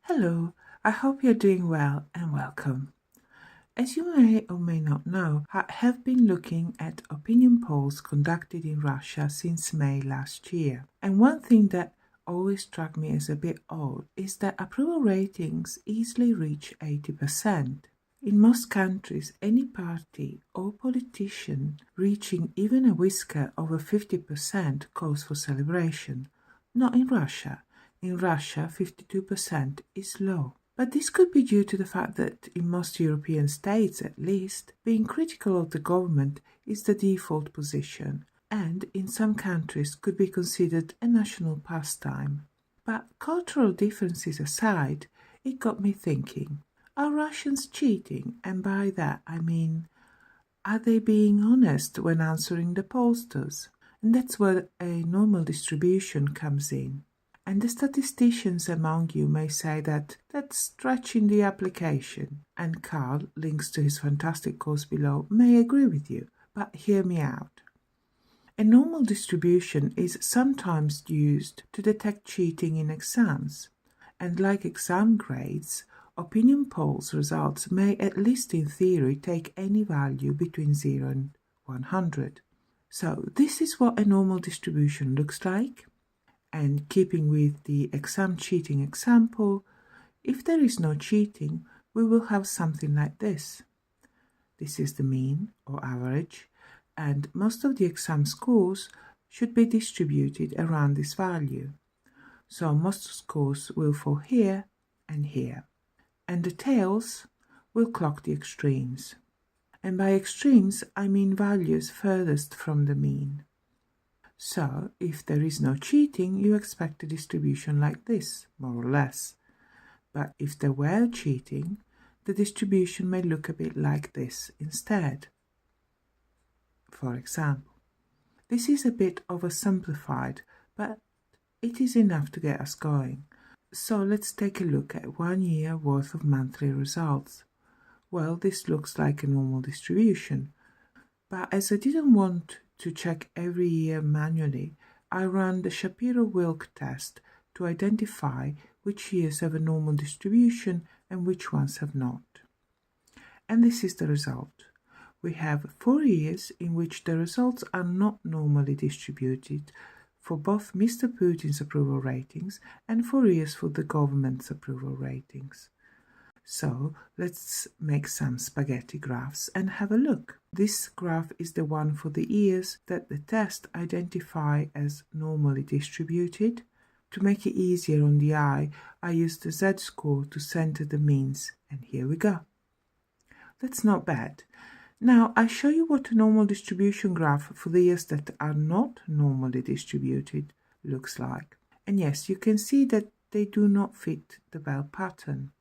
Hello, I hope you're doing well and welcome. As you may or may not know, I have been looking at opinion polls conducted in Russia since May last year. And one thing that always struck me as a bit odd is that approval ratings easily reach 80%. In most countries, any party or politician reaching even a whisker over 50% calls for celebration. Not in Russia. In Russia, 52% is low. But this could be due to the fact that in most European states, at least, being critical of the government is the default position, and in some countries could be considered a national pastime. But cultural differences aside, it got me thinking, are Russians cheating? And by that I mean, are they being honest when answering the pollsters? And that's where a normal distribution comes in. And the statisticians among you may say that that's stretching the application. And Carl, links to his fantastic course below, may agree with you, but hear me out. A normal distribution is sometimes used to detect cheating in exams. And like exam grades, opinion polls results may, at least in theory, take any value between 0 and 100. So this is what a normal distribution looks like. And keeping with the exam cheating example, if there is no cheating, we will have something like this. This is the mean or average, and most of the exam scores should be distributed around this value. So most scores will fall here and here. And the tails will clock the extremes. And by extremes, I mean values furthest from the mean. So, if there is no cheating, you expect a distribution like this, more or less. But if there were cheating, the distribution may look a bit like this instead. For example, this is a bit oversimplified, but it is enough to get us going. So let's take a look at 1 year worth of monthly results. Well, this looks like a normal distribution, but as I didn't want to check every year manually, I ran the Shapiro-Wilk test to identify which years have a normal distribution and which ones have not. And this is the result. We have 4 years in which the results are not normally distributed for both Mr. Putin's approval ratings and 4 years for the government's approval ratings. So let's make some spaghetti graphs and have a look. This graph is the one for the years that the test identify as normally distributed. To make it easier on the eye, I used the z-score to center the means, and here we go. That's not bad. Now I show you what a normal distribution graph for the years that are not normally distributed looks like. And yes, you can see that they do not fit the bell pattern.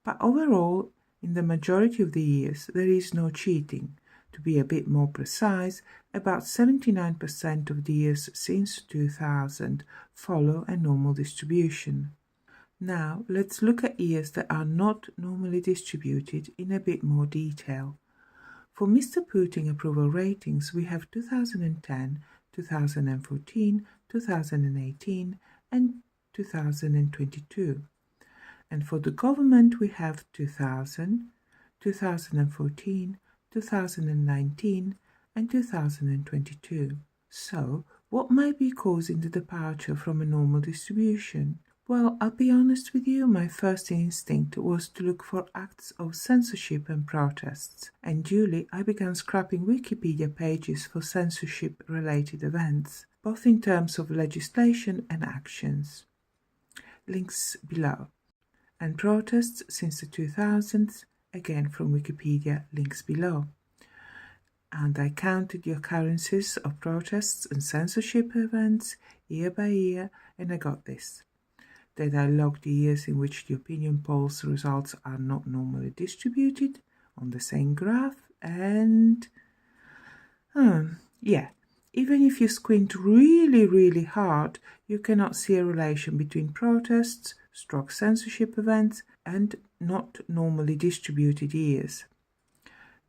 But overall, in the majority of the years, there is no cheating. To be a bit more precise, about 79% of the years since 2000 follow a normal distribution. Now, let's look at years that are not normally distributed in a bit more detail. For Mr. Putin approval ratings, we have 2010, 2014, 2018, and 2022. And for the government, we have 2000, 2014, 2019, and 2022. So, what might be causing the departure from a normal distribution? Well, I'll be honest with you, my first instinct was to look for acts of censorship and protests, and duly I began scrapping Wikipedia pages for censorship-related events, both in terms of legislation and actions. Links below. And protests since the 2000s, again from Wikipedia, links below. And I counted the occurrences of protests and censorship events year by year, and I got this. That I logged the years in which the opinion polls results are not normally distributed on the same graph, and yeah, even if you squint really hard, you cannot see a relation between protests, censorship events, and not normally distributed years.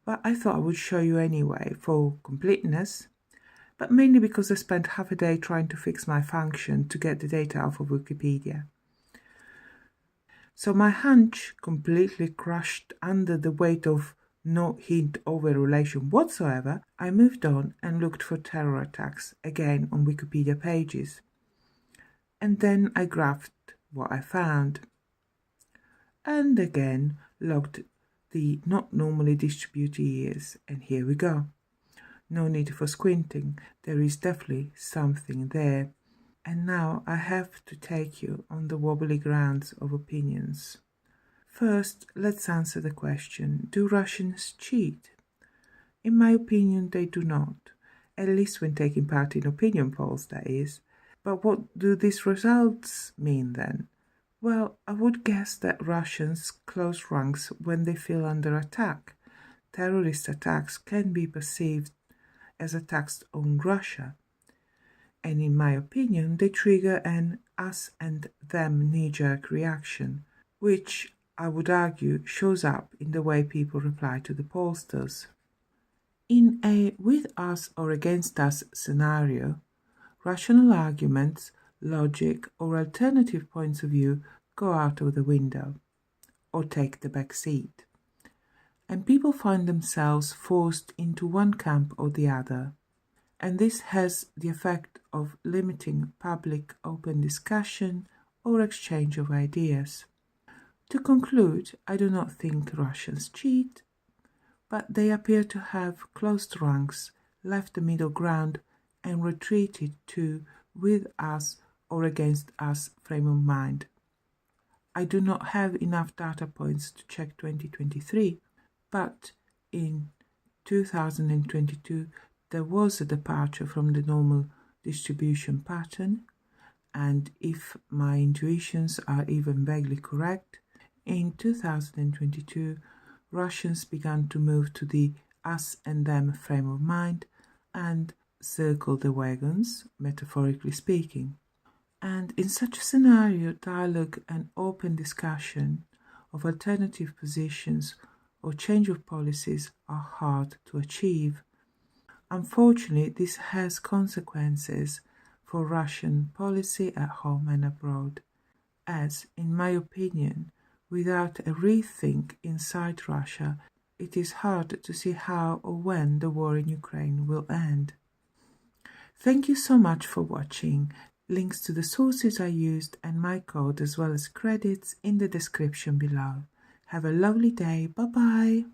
But I thought I would show you anyway, for completeness, but mainly because I spent half a day trying to fix my function to get the data off of Wikipedia. So my hunch completely crushed under the weight of no hint of a relation whatsoever, I moved on and looked for terror attacks again on Wikipedia pages. And then I graphed what I found. And again logged the not normally distributed years, and here we go. No need for squinting, there is definitely something there. And now I have to take you on the wobbly grounds of opinions. First, let's answer the question, do Russians cheat? In my opinion, they do not, at least when taking part in opinion polls, that is. But what do these results mean then? Well, I would guess that Russians close ranks when they feel under attack. Terrorist attacks can be perceived as attacks on Russia, and in my opinion, they trigger an us and them knee-jerk reaction, which I would argue shows up in the way people reply to the pollsters. In a with us or against us scenario, rational arguments, logic, or alternative points of view go out of the window or take the back seat, and people find themselves forced into one camp or the other. And this has the effect of limiting public open discussion or exchange of ideas. To conclude, I do not think Russians cheat, but they appear to have closed ranks, left the middle ground, and retreated to with us or against us frame of mind. I do not have enough data points to check 2023, but in 2022 there was a departure from the normal distribution pattern, and if my intuitions are even vaguely correct, in 2022 Russians began to move to the us and them frame of mind and circle the wagons, metaphorically speaking. And in such a scenario, dialogue and open discussion of alternative positions or change of policies are hard to achieve. Unfortunately, this has consequences for Russian policy at home and abroad, as, in my opinion, without a rethink inside Russia, it is hard to see how or when the war in Ukraine will end. Thank you so much for watching. Links to the sources I used and my code as well as credits in the description below. Have a lovely day. Bye bye.